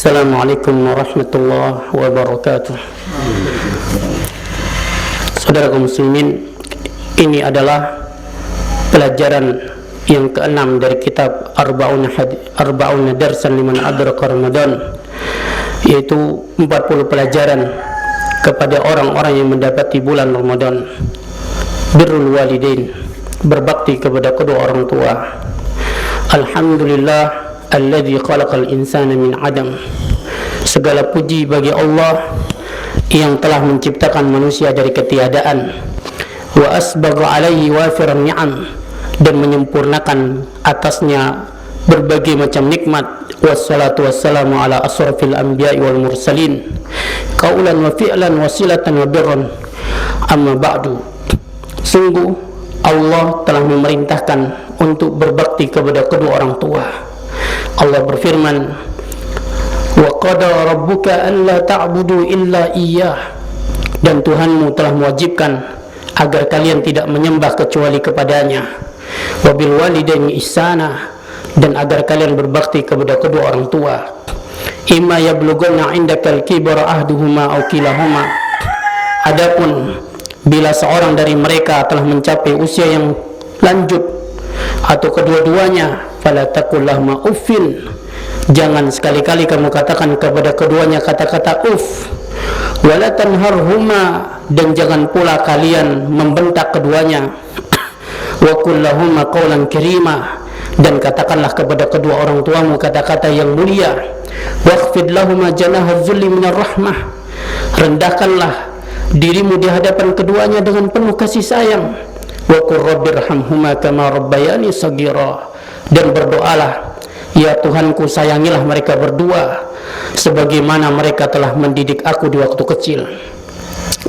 Assalamualaikum warahmatullahi wabarakatuh. Saudara kaum muslimin, ini adalah pelajaran yang ke-6 dari kitab Arba'una Darsan Liman Adraka Ramadan, yaitu 40 pelajaran kepada orang-orang yang mendapati bulan Ramadan. Birrul walidain, berbakti kepada kedua orang tua. Alhamdulillah alladzi khalaqal insana min adam. Segala puji bagi Allah yang telah menciptakan manusia dari ketiadaan. Wa asbagha alaihi wafiran ni'am, dan menyempurnakan atasnya berbagai macam nikmat. Wassalatu wassalamu ala asrafil anbiya'i wal mursalin, qaulan wa fi'lan wa silatan wa birran. Amma ba'du. Sungguh Allah telah memerintahkan untuk berbakti kepada kedua orang tua. Allah berfirman, wa qada rabbuka alla ta'budu illa iyyah, dan Tuhanmu telah mewajibkan agar kalian tidak menyembah kecuali kepadanya. Wa bil walidaini ihsana, dan agar kalian berbakti kepada kedua orang tua. Imma yablughanna 'indakal kibara ahduhuma aw kilahuma, adapun bila seorang dari mereka telah mencapai usia yang lanjut atau kedua-duanya, fala taqul lahuma uffin, jangan sekali-kali kamu katakan kepada keduanya kata-kata uff. Wala tanharhuma, dan jangan pula kalian membentak keduanya. Wa qul lahuma qawlan karima, dan katakanlah kepada kedua orang tuamu kata-kata yang mulia. Waqfid lahuma janaha dzulli minar rahmah, rendahkanlah dirimu di hadapan keduanya dengan penuh kasih sayang. Wa qur rabbirhamhuma kama rabbayani shaghira, dan berdoalah, ya Tuhanku, sayangilah mereka berdua sebagaimana mereka telah mendidik aku di waktu kecil.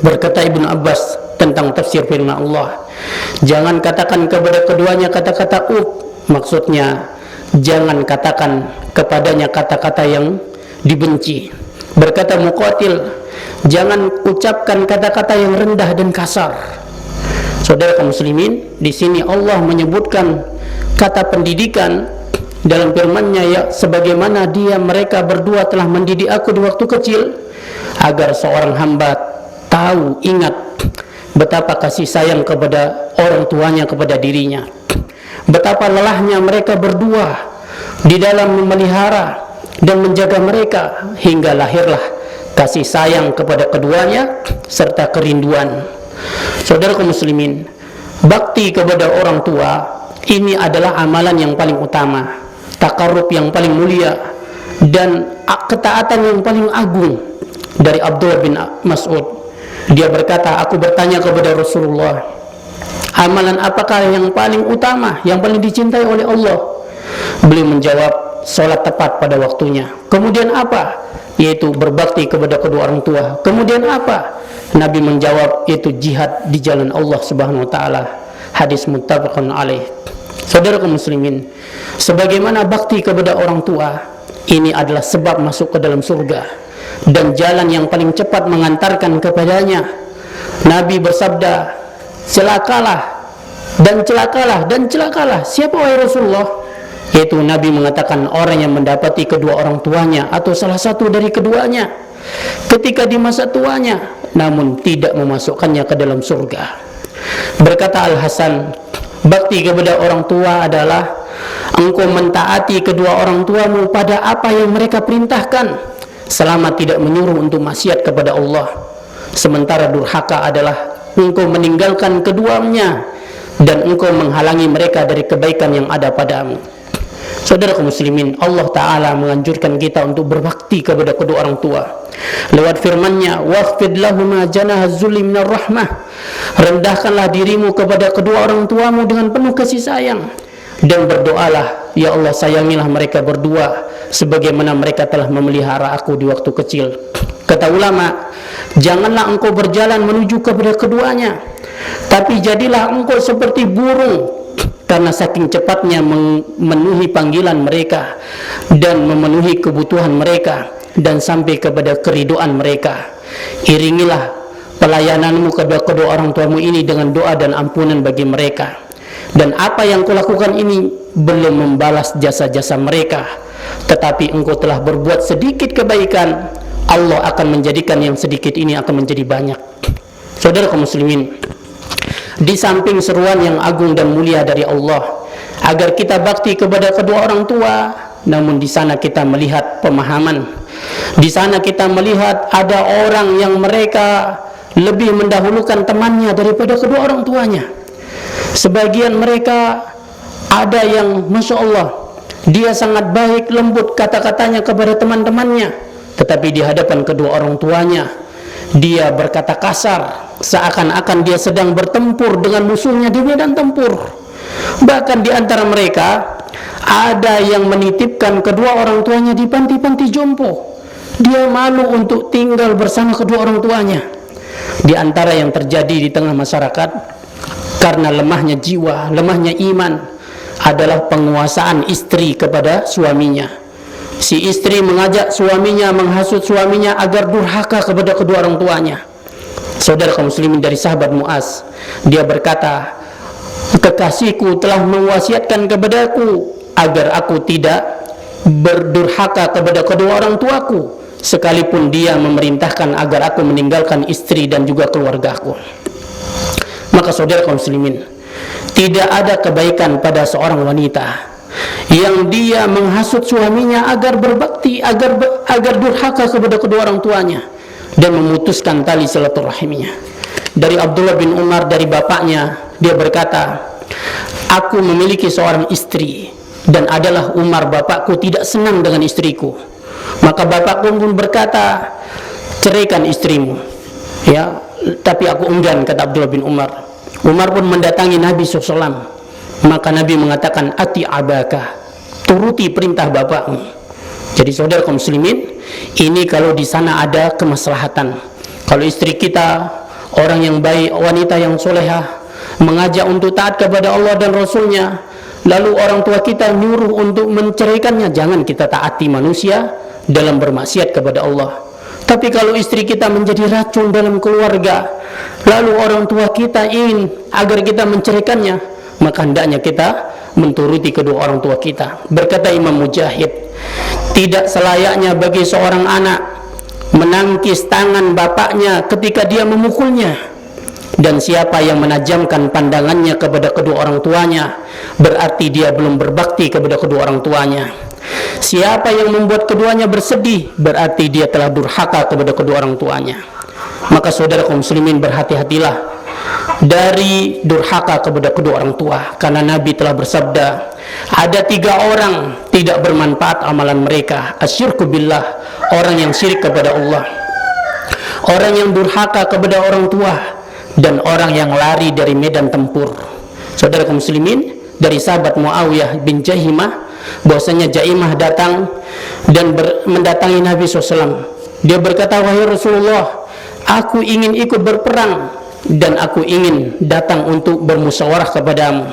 Berkata Ibnu Abbas tentang tafsir firman Allah, jangan katakan kepada keduanya kata-kata maksudnya jangan katakan kepadanya kata-kata yang dibenci. Berkata Muqatil, jangan ucapkan kata-kata yang rendah dan kasar. Saudara kaum muslimin, di sini Allah menyebutkan kata pendidikan dalam firman-Nya, ya sebagaimana mereka berdua telah mendidik aku di waktu kecil, agar seorang hamba tahu, ingat betapa kasih sayang kepada orang tuanya kepada dirinya, betapa lelahnya mereka berdua di dalam memelihara dan menjaga mereka hingga lahirlah kasih sayang kepada keduanya serta kerinduan. Saudara kaum muslimin, bakti kepada orang tua ini adalah amalan yang paling utama, takarrub yang paling mulia, dan ketaatan yang paling agung. Dari Abdullah bin Mas'ud, dia berkata, aku bertanya kepada Rasulullah, amalan apakah yang paling utama, yang paling dicintai oleh Allah? Beliau menjawab, sholat tepat pada waktunya. Kemudian apa? Yaitu berbakti kepada kedua orang tua. Kemudian apa? Nabi menjawab, yaitu jihad di jalan Allah Subhanahu wa taala. Hadis muttafaqun alaih. Saudara kaum muslimin, sebagaimana bakti kepada orang tua ini adalah sebab masuk ke dalam surga dan jalan yang paling cepat mengantarkan kepadanya. Nabi bersabda, celakalah dan celakalah dan celakalah. Siapa wahai Rasulullah? Yaitu Nabi mengatakan orang yang mendapati kedua orang tuanya atau salah satu dari keduanya ketika di masa tuanya, namun tidak memasukkannya ke dalam surga. Berkata Al-Hasan, bakti kepada orang tua adalah engkau mentaati kedua orang tuamu pada apa yang mereka perintahkan, selama tidak menyuruh untuk maksiat kepada Allah. Sementara durhaka adalah engkau meninggalkan keduanya dan engkau menghalangi mereka dari kebaikan yang ada padamu. Saudara kaum muslimin, Allah Ta'ala menganjurkan kita untuk berbakti kepada kedua orang tua lewat firman-Nya, waqfid lahuma janaha dzulli minar rahmah, rendahkanlah dirimu kepada kedua orang tuamu dengan penuh kasih sayang, dan berdoalah, ya Allah, sayangilah mereka berdua sebagaimana mereka telah memelihara aku di waktu kecil. Kata ulama, janganlah engkau berjalan menuju kepada keduanya, tapi jadilah engkau seperti burung, karena saking cepatnya memenuhi panggilan mereka dan memenuhi kebutuhan mereka dan sampai kepada keriduan mereka. Iringilah pelayananmu kepada kedua orang tuamu ini dengan doa dan ampunan bagi mereka. Dan apa yang kau lakukan ini belum membalas jasa-jasa mereka, tetapi engkau telah berbuat sedikit kebaikan, Allah akan menjadikan yang sedikit ini akan menjadi banyak. Saudara kaum muslimin, di samping seruan yang agung dan mulia dari Allah agar kita bakti kepada kedua orang tua, namun di sana kita melihat pemahaman. Di sana kita melihat ada orang yang mereka lebih mendahulukan temannya daripada kedua orang tuanya. Sebagian mereka ada yang Masya Allah, dia sangat baik, lembut kata-katanya kepada teman-temannya, tetapi di hadapan kedua orang tuanya dia berkata kasar, seakan-akan dia sedang bertempur dengan musuhnya di medan tempur. Bahkan di antara mereka ada yang menitipkan kedua orang tuanya di panti-panti jompo. Dia malu untuk tinggal bersama kedua orang tuanya. Di antara yang terjadi di tengah masyarakat karena lemahnya jiwa, lemahnya iman, adalah penguasaan istri kepada suaminya. Si istri mengajak suaminya, menghasut suaminya agar durhaka kepada kedua orang tuanya. Saudara kaum muslimin, dari sahabat Muaz, dia berkata, kekasihku telah mewasiatkan kepadaku agar aku tidak berdurhaka kepada kedua orang tuaku, sekalipun dia memerintahkan agar aku meninggalkan istri dan juga keluargaku. Maka saudara kaum muslimin, tidak ada kebaikan pada seorang wanita yang dia menghasut suaminya agar berbakti, agar durhaka kepada kedua orang tuanya dan memutuskan tali silaturahimnya. Dari Abdullah bin Umar, dari bapaknya, dia berkata, aku memiliki seorang istri dan adalah Umar bapakku tidak senang dengan istriku. Maka bapakku pun berkata, ceraikan istrimu. Ya, tapi aku enggan, kata Abdullah bin Umar. Umar pun mendatangi Nabi SAW. Maka Nabi mengatakan, ati abaka, turuti perintah bapakmu. Jadi saudara kaum muslimin, ini kalau di sana ada kemaslahatan. Kalau istri kita orang yang baik, wanita yang solehah, mengajak untuk taat kepada Allah dan Rasulnya, lalu orang tua kita nyuruh untuk menceraikannya, jangan kita taati manusia dalam bermaksiat kepada Allah. Tapi kalau istri kita menjadi racun dalam keluarga, lalu orang tua kita ingin agar kita menceraikannya, maka hendaknya kita menturuti kedua orang tua kita. Berkata Imam Mujahid, tidak selayaknya bagi seorang anak menangkis tangan bapaknya ketika dia memukulnya. Dan siapa yang menajamkan pandangannya kepada kedua orang tuanya, berarti dia belum berbakti kepada kedua orang tuanya. Siapa yang membuat keduanya bersedih, berarti dia telah durhaka kepada kedua orang tuanya. Maka saudara kaum muslimin, berhati-hatilah dari durhaka kepada kedua orang tua, karena Nabi telah bersabda, ada 3 orang tidak bermanfaat amalan mereka: asyirku billah, orang yang syirik kepada Allah, orang yang durhaka kepada orang tua, dan orang yang lari dari medan tempur. Saudara kaum muslimin, dari sahabat Muawiyah bin Jahimah, bahwasanya Jaimah datang dan mendatangi Nabi SAW. Dia berkata, wahai Rasulullah, aku ingin ikut berperang dan aku ingin datang untuk bermusyawarah kepadamu.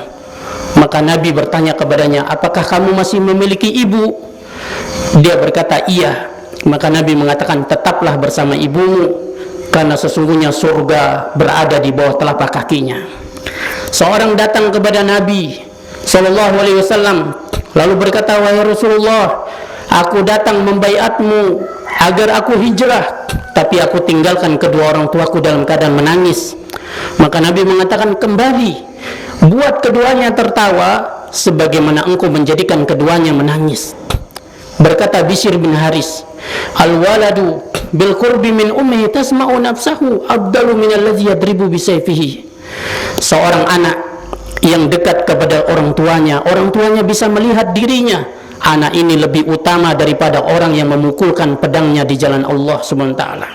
Maka Nabi bertanya kepadanya, apakah kamu masih memiliki ibu? Dia berkata, iya. Maka Nabi mengatakan, tetaplah bersama ibumu, karena sesungguhnya surga berada di bawah telapak kakinya. Seorang datang kepada Nabi SAW lalu berkata, wahai Rasulullah, aku datang membaiatmu agar aku hijrah, tapi aku tinggalkan kedua orang tuaku dalam keadaan menangis. Maka Nabi mengatakan, kembali, buat keduanya tertawa sebagaimana engkau menjadikan keduanya menangis. Berkata Bishr bin Haris, al-waladu bil qurbi min ummihi tasma'u nafsahu afdalu min alladhi yadribu bisayfihi. Seorang anak yang dekat kepada orang tuanya bisa melihat dirinya, anak ini lebih utama daripada orang yang memukulkan pedangnya di jalan Allah Subhanahu wa taala.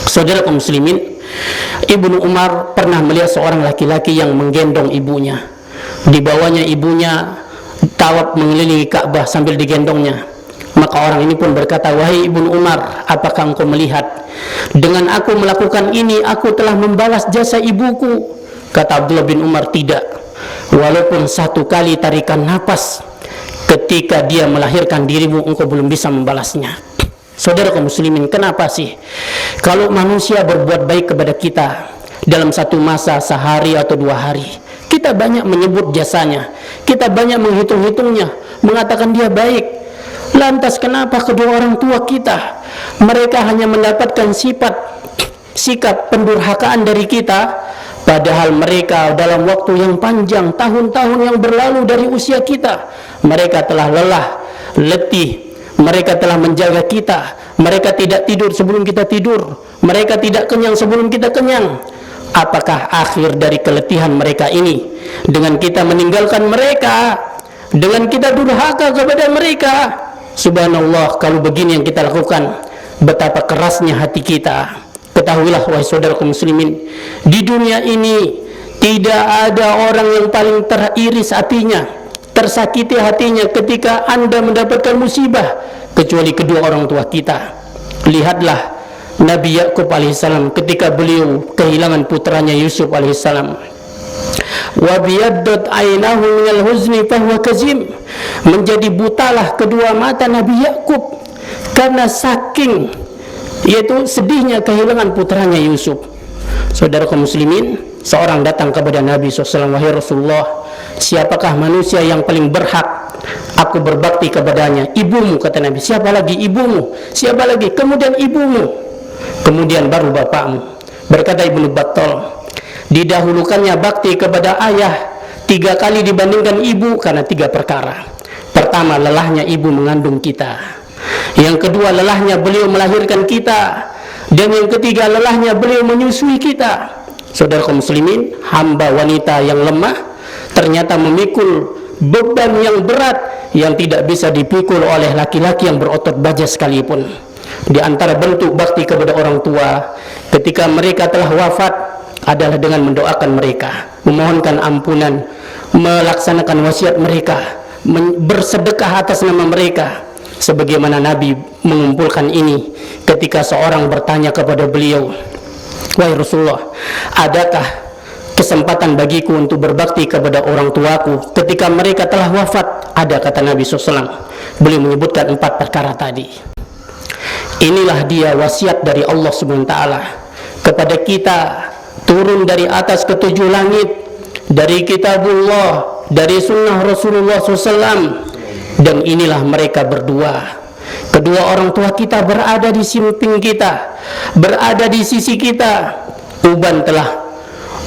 Saudara kaum muslimin, Ibnu Umar pernah melihat seorang laki-laki yang menggendong ibunya. Di bawahnya ibunya tawaf mengelilingi Ka'bah sambil digendongnya. Maka orang ini pun berkata, wahai Ibnu Umar, apakah engkau melihat dengan aku melakukan ini aku telah membalas jasa ibuku? Kata Abdullah bin Umar, tidak, walaupun 1 kali tarikan napas ketika dia melahirkan dirimu, engkau belum bisa membalasnya. Saudara kaum muslimin, kenapa sih kalau manusia berbuat baik kepada kita dalam satu masa, sehari atau 2 hari, kita banyak menyebut jasanya, kita banyak menghitung-hitungnya, mengatakan dia baik. Lantas kenapa kedua orang tua kita mereka hanya mendapatkan sikap pendurhakaan dari kita, padahal mereka dalam waktu yang panjang, tahun-tahun yang berlalu dari usia kita, mereka telah lelah, letih, mereka telah menjaga kita, mereka tidak tidur sebelum kita tidur, mereka tidak kenyang sebelum kita kenyang. Apakah akhir dari keletihan mereka ini dengan kita meninggalkan mereka, dengan kita durhaka kepada mereka? Subhanallah, kalau begini yang kita lakukan, betapa kerasnya hati kita. Ketahuilah wahai saudaraku muslimin, di dunia ini tidak ada orang yang paling teriris hatinya, tersakiti hatinya ketika Anda mendapatkan musibah kecuali kedua orang tua kita. Lihatlah Nabi Yakub alaihissalam ketika beliau kehilangan putranya Yusuf alaihissalam. Wa biyaddat aynahu minal huzni fahuwa kazim. Menjadi butalah kedua mata Nabi Yakub karena saking yaitu sedihnya kehilangan putranya Yusuf. Saudaraku muslimin, seorang datang kepada Nabi SAW, wahai Rasulullah, siapakah manusia yang paling berhak aku berbakti kepadanya? Ibumu, kata Nabi. Siapa lagi? Ibumu. Siapa lagi? Kemudian ibumu, kemudian baru bapakmu. Berkata Ibnu Battal, didahulukannya bakti kepada ayah 3 kali dibandingkan ibu karena 3 perkara. Pertama, lelahnya ibu mengandung kita. Yang kedua, lelahnya beliau melahirkan kita. Dan yang ketiga, lelahnya beliau menyusui kita. Saudara kaum muslimin, hamba wanita yang lemah ternyata memikul beban yang berat yang tidak bisa dipikul oleh laki-laki yang berotot baja sekalipun. Di antara bentuk bakti kepada orang tua ketika mereka telah wafat adalah dengan mendoakan mereka, memohonkan ampunan, melaksanakan wasiat mereka, bersedekah atas nama mereka. Sebagaimana Nabi mengumpulkan ini ketika seorang bertanya kepada beliau, wahai Rasulullah, adakah kesempatan bagiku untuk berbakti kepada orang tuaku ketika mereka telah wafat? Ada, kata Nabi SAW. Beliau menyebutkan 4 perkara tadi. Inilah dia wasiat dari Allah SWT kepada kita, turun dari atas ke-7 langit, dari kitabullah, dari sunnah Rasulullah SAW. Dan inilah mereka berdua, kedua orang tua kita berada di samping kita, berada di sisi kita. Uban telah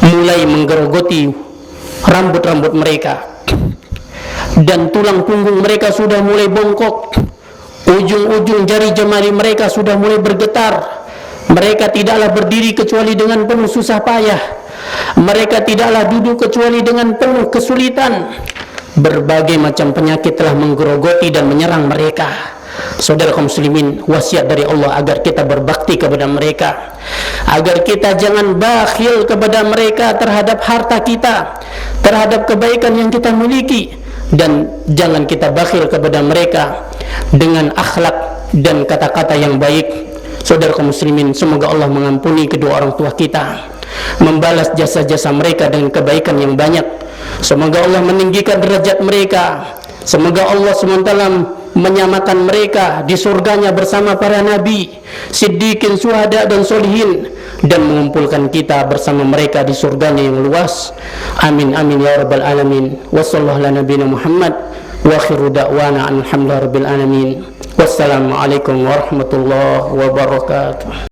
mulai menggerogoti rambut-rambut mereka, dan tulang punggung mereka sudah mulai bongkok, ujung-ujung jari jemari mereka sudah mulai bergetar. Mereka tidaklah berdiri kecuali dengan penuh susah payah, mereka tidaklah duduk kecuali dengan penuh kesulitan. Berbagai macam penyakit telah menggerogoti dan menyerang mereka. Saudara kaum muslimin, wasiat dari Allah agar kita berbakti kepada mereka, agar kita jangan bakhil kepada mereka terhadap harta kita, terhadap kebaikan yang kita miliki, dan jangan kita bakhil kepada mereka dengan akhlak dan kata-kata yang baik. Saudara kaum muslimin, semoga Allah mengampuni kedua orang tua kita, membalas jasa-jasa mereka dengan kebaikan yang banyak. Semoga Allah meninggikan derajat mereka. Semoga Allah SWT menyamakan mereka di surganya bersama para nabi, siddiqin, syuhada dan solihin, dan mengumpulkan kita bersama mereka di surganya yang luas. Amin amin ya rabbal alamin. Wassallallahu ala nabiyina Muhammad wa akhiru da'wana alhamdulillahi rabbil alamin. Wassalamualaikum warahmatullahi wabarakatuh.